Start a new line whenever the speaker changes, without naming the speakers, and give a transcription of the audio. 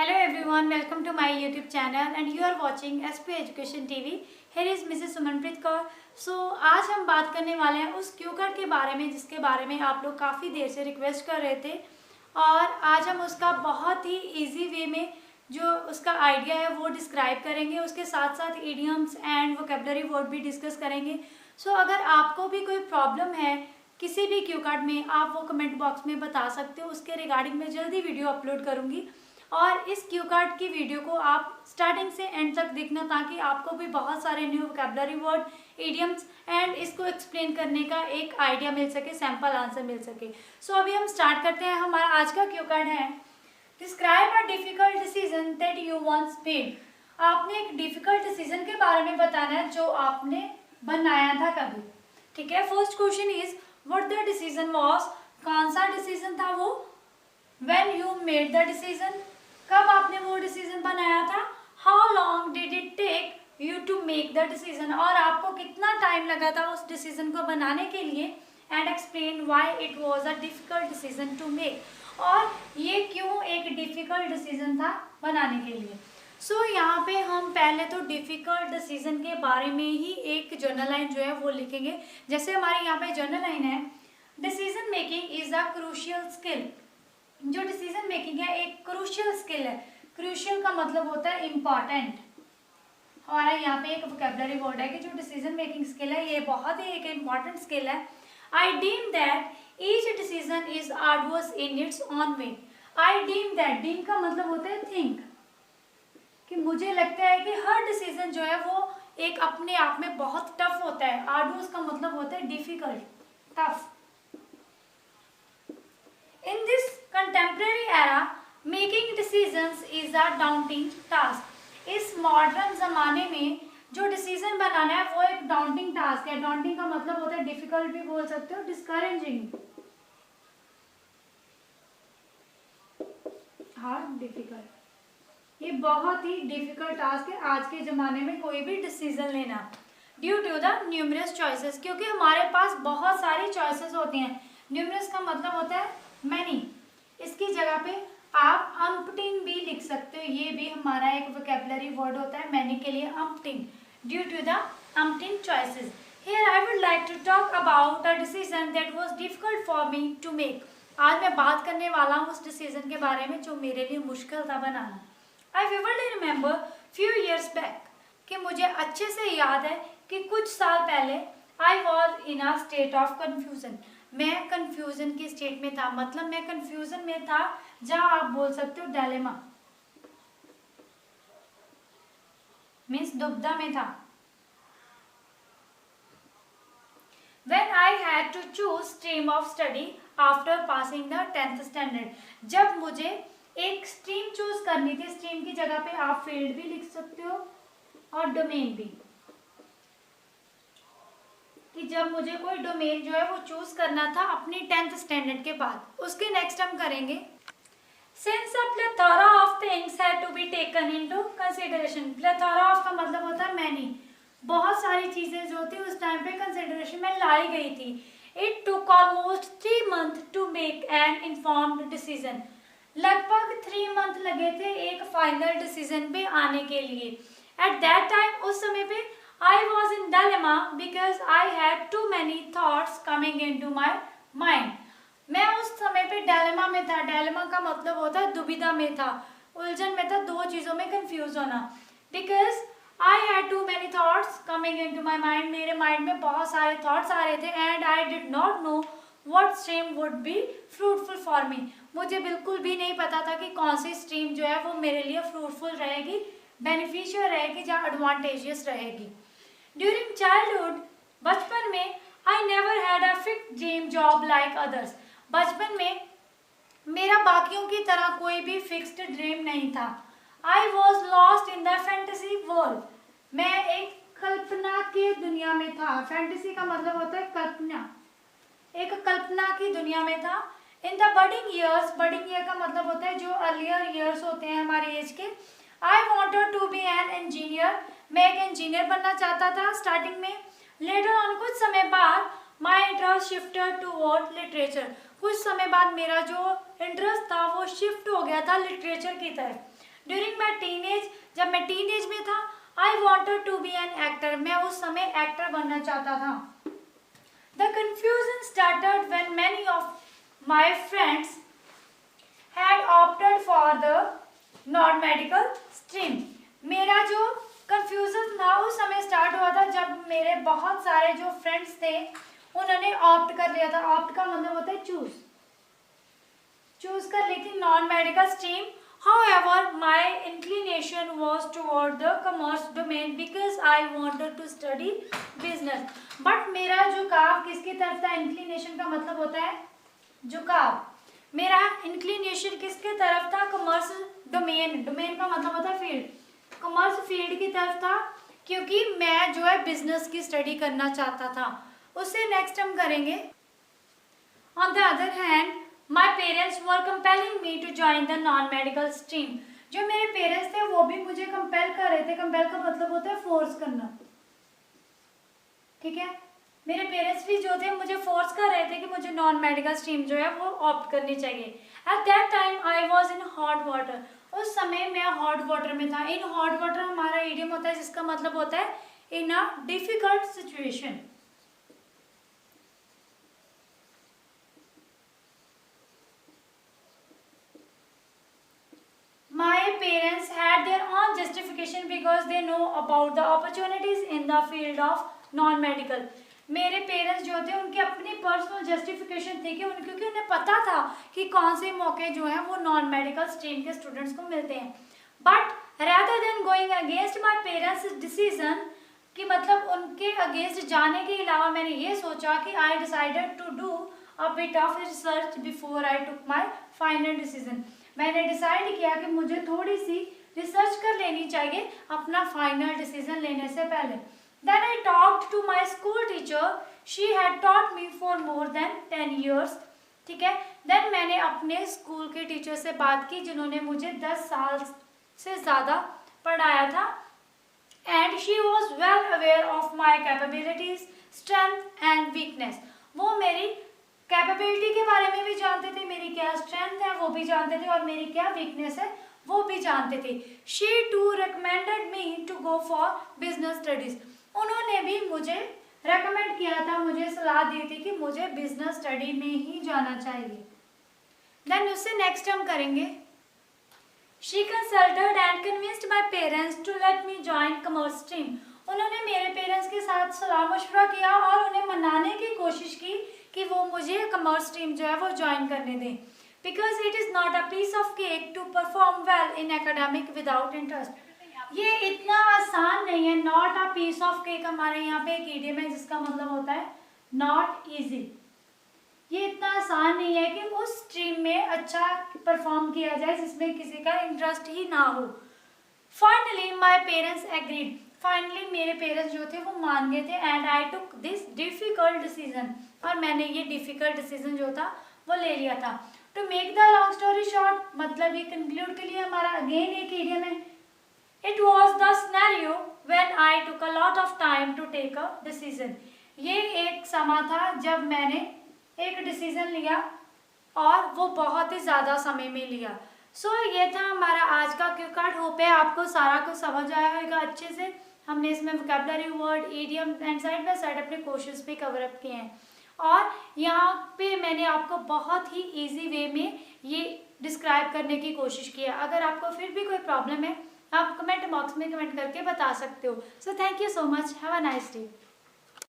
Hello everyone, welcome to my YouTube channel and you are watching SP Education TV. Here is Mrs. Sumanpreet Kaur. So आज हम बात करने वाले हैं उस क्यू कार्ड के बारे में जिसके बारे में आप लोग काफ़ी देर से रिक्वेस्ट कर रहे थे और आज हम उसका बहुत ही इजी वे में जो उसका आइडिया है वो डिस्क्राइब करेंगे. उसके साथ साथ इडियम्स एंड वोकेबलरी वर्ड भी डिस्कस करेंगे. So अगर आपको भी कोई प्रॉब्लम है किसी भी क्यू कार्ड में आप वो कमेंट बॉक्स में बता सकते हो. उसके रिगार्डिंग मैं जल्दी वीडियो अपलोड करूँगी और इस क्यू कार्ड की वीडियो को आप स्टार्टिंग से एंड तक देखना ताकि आपको भी बहुत सारे new vocabulary word, idioms and इसको एक्सप्लेन करने का एक आइडिया मिल सके, सैम्पल आंसर मिल सके. सो अभी हम स्टार्ट करते हैं. हमारा आज का क्यू कार्ड है describe a difficult decision that you once made. आपने एक डिफिकल्ट डिसीजन के बारे में बताना है जो आपने बनाया था कभी. ठीक है. First question is what the decision was. कौन सा डिसीजन था वो. When you made the decision, कब आपने वो डिसीजन बनाया था. How long did it take you to make the decision, और आपको कितना टाइम लगा था उस डिसीजन को बनाने के लिए. And explain why it was a difficult decision to make, और ये क्यों एक डिफिकल्ट डिसीजन था बनाने के लिए. सो यहाँ पे हम पहले तो डिफिकल्ट डिसीजन के बारे में ही एक जर्नल लाइन जो है वो लिखेंगे. जैसे हमारे यहाँ पे जर्नल लाइन है decision making is a crucial skill. जो डिसीजन मेकिंग है एक क्रूशियल स्किल है. क्रूशियल का मतलब होता है इम्पॉर्टेंट. हमारा यहाँ पे एक वोकैबुलरी वर्ड है कि जो डिसीजन मेकिंग स्किल है ये बहुत ही एक इम्पॉर्टेंट स्किल है. I deem that each decision is arduous in its own way. I deem that, deem का मतलब होता है थिंक, कि मुझे लगता है कि हर डिसीजन जो है वो एक अपने आप में बहुत टफ होता है. आर्डुअस का मतलब होता है difficult, tough. In this contemporary era, making decisions is a daunting task. इस मॉडर्न जमाने में जो डिसीजन बनाना है वो एक daunting टास्क है. daunting का मतलब होता है डिफिकल्ट भी बोल सकते हो, डिस्करेजिंग, हार्ड, डिफिकल्ट. ये बहुत ही डिफिकल्ट टास्क है आज के ज़माने में कोई भी डिसीजन लेना. Due to the numerous choices, क्योंकि हमारे पास बहुत सारी चॉइसेस होती हैं. न्यूमरस का मतलब होता है मैनी. इसकी जगह पे आप अम्पटीन भी लिख सकते हो. ये भी हमारा एक वोकैबुलरी वर्ड होता है मैनी के लिए, umpteen. Due to the umpteen choices. Here I would like to talk about a decision that was difficult for me to make. आज मैं बात करने वाला हूँ उस डिसीजन के बारे में जो मेरे लिए मुश्किल था बनाना. I vividly remember few years back, कि मुझे अच्छे से याद है कि कुछ साल पहले आई was in a state of confusion. मैं कन्फ्यूजन की स्टेट में था, मतलब मैं कन्फ्यूजन में था जहां आप बोल सकते हो डायलेमा, मीन्स दुविधा में था. When I had to choose stream of study after passing the 10th standard, जब मुझे एक स्ट्रीम चूज करनी थी. स्ट्रीम की जगह पे आप फील्ड भी लिख सकते हो और डोमेन भी, कि जब मुझे कोई डोमेन जो है वो चूज करना था अपनी 10th स्टैंडर्ड के बाद. उसके नेक्स्ट हम करेंगे since a plethora of things had to be taken into consideration. Plethora of का मतलब होता है मैनी. बहुत सारी चीजें जो थी उस टाइम पे कंसीडरेशन में लाई गई थी. It took almost 3 months to make an informed decision. लगभग 3 months लगे थे एक फाइनल डिसीजन पे आने के लिए. एट दैट टाइम, उस समय पे I was in dilemma because I had too many thoughts coming into my mind. मैं उस समय पे डायलेमा में था. डायलेमा का मतलब होता है दुविधा में था, उलझन में था, दो चीज़ों में कंफ्यूज होना. Because I had too many thoughts coming into my mind, मेरे माइंड में बहुत सारे थॉट्स आ रहे थे. And I did not know what stream would be fruitful for me. मुझे बिल्कुल भी नहीं पता था कि कौन सी स्ट्रीम जो है वो मेरे लिए फ्रूटफुल रहेगी, बेनिफिशियल रहेगी, जहाँ एडवांटेजियस रहेगी. ड्यूरिंग चाइल्डहुड, बचपन में I never had a fixed dream job like others. बचपन में मेरा बाकियों की तरह कोई भी फिक्स्ड ड्रीम नहीं था. I was lost in the fantasy world. मैं एक कल्पना की दुनिया में था. फैंटेसी का मतलब होता है कल्पना, एक कल्पना की दुनिया में था. In the budding years, budding year का मतलब होता है जो अर्लियर ईयर्स होते हैं हमारे एज के. I wanted to be an engineer. मैं एक इंजीनियर बनना चाहता था स्टार्टिंग में. लेटर ऑन, कुछ समय बाद, my interest shifted toward literature. कुछ समय बाद मेरा जो इंटरेस्ट था वो शिफ्ट हो गया था लिटरेचर की तरफ. ड्यूरिंग माई टीनेज, जब मैं टीनेज में था, I wanted to be an actor, मैं उस समय एक्टर बनना चाहता था। The confusion started when many of my friends had opted for the non medical stream. मेरा जो कन्फ्यूजन था उस समय स्टार्ट हुआ था जब मेरे बहुत सारे जो फ्रेंड्स थे उन्होंने ऑप्ट कर लिया था। ऑप्ट का मतलब होता है चूज कर ली थी non medical stream. However, my inclination was toward the commerce domain because I wanted to study business. But मेरा झुकाव किसकी तरफ था? इंक्लिनेशन का मतलब होता है झुकाव। मेरा इंक्लिनेशन किसके तरफ था? कॉमर्स डोमेन, डोमेन का मतलब होता है फील्ड, कॉमर्स फील्ड की तरफ था, क्योंकि मैं जो है बिजनेस की स्टडी करना चाहता था। उससे नेक्स्ट हम करेंगे। On the other hand My parents were compelling me to join the non-medical stream. जो मेरे पेरेंट्स थे वो भी मुझे कंपेल कर रहे थे। कंपेल का मतलब होता है फोर्स करना, ठीक है। मेरे पेरेंट्स भी जो थे मुझे फोर्स कर रहे थे कि मुझे नॉन मेडिकल स्ट्रीम जो है वो ऑप्ट करनी चाहिए। At that time I was in hot water, उस समय मैं हॉट वाटर में था। इन हॉट वाटर हमारा इडियम होता है जिसका मतलब होता है in a difficult situation. My parents had their own justification because they know about the opportunities in the field of non-medical. मेरे पेरेंट्स जो थे उनकी अपनी पर्सनल जस्टिफिकेशन थी कि क्योंकि उन्हें पता था कि कौन से मौके जो हैं वो नॉन मेडिकल स्ट्रीम के स्टूडेंट्स को मिलते हैं। But rather than going against my parents' decision, कि मतलब उनके अगेंस्ट जाने के अलावा मैंने ये सोचा कि I decided to do a bit of research before I took my final decision. मैंने डिसाइड किया कि मुझे थोड़ी सी रिसर्च कर लेनी चाहिए अपना फाइनल डिसीजन लेने से पहले। Then I talked to my school teacher, she had taught me for more than 10 years, ठीक है। देन मैंने अपने स्कूल के टीचर से बात की जिन्होंने मुझे 10 साल से ज़्यादा पढ़ाया था। And she was well aware of my capabilities, strength and weakness. वो मेरी कैपेबिलिटी के बारे में भी जानते थे, मेरी क्या स्ट्रेंथ है वो भी जानते थे और मेरी क्या वीकनेस है वो भी जानते थे। She too recommended me to go for business studies, उन्होंने भी मुझे रेकमेंड किया था, मुझे सलाह दी थी कि मुझे बिजनेस स्टडी में ही जाना चाहिए। देन उससे नेक्स्ट हम करेंगे। She consulted and convinced my parents to let me join commerce stream, उन्होंने मेरे पेरेंट्स के साथ सलाह मशवरा किया और उन्हें मनाने की कोशिश की कि वो मुझे कॉमर्स स्ट्रीम जो है वो ज्वाइन करने दें। Because it is not a piece of cake to perform well in academic without interest. ये इतना आसान नहीं है। Not a piece of cake हमारे यहाँ पे एक इडियम है जिसका मतलब होता है नॉट ईजी। ये इतना आसान नहीं है कि उस स्ट्रीम में अच्छा परफॉर्म किया जाए जिसमें किसी का इंटरेस्ट ही ना हो। Finally my parents agreed, finally मेरे पेरेंट्स जो थे वो मान गए थे। And I took this difficult decision, और मैंने ये डिफिकल्ट डिसीजन जो था वो ले लिया था। To make the long story short, मतलब ये कंक्लूड के लिए हमारा अगेन एक इडियम है। It was the scenario when I took a lot of time to take a decision, ये एक समा था जब मैंने एक डिसीजन लिया और वो बहुत ही ज़्यादा समय में लिया। ये था हमारा आज का क्यू कार्ड। होप है आपको सारा कुछ समझ आया होगा अच्छे से। हमने इसमें vocabulary, word, idiom and side by side अपने क्वेश्चंस भी कवर अप किए हैं। और यहाँ पे मैंने आपको बहुत ही इजी वे में ये डिस्क्राइब करने की कोशिश की है। अगर आपको फिर भी कोई प्रॉब्लम है आप कमेंट बॉक्स में कमेंट करके बता सकते हो। So thank you so much, have a nice day.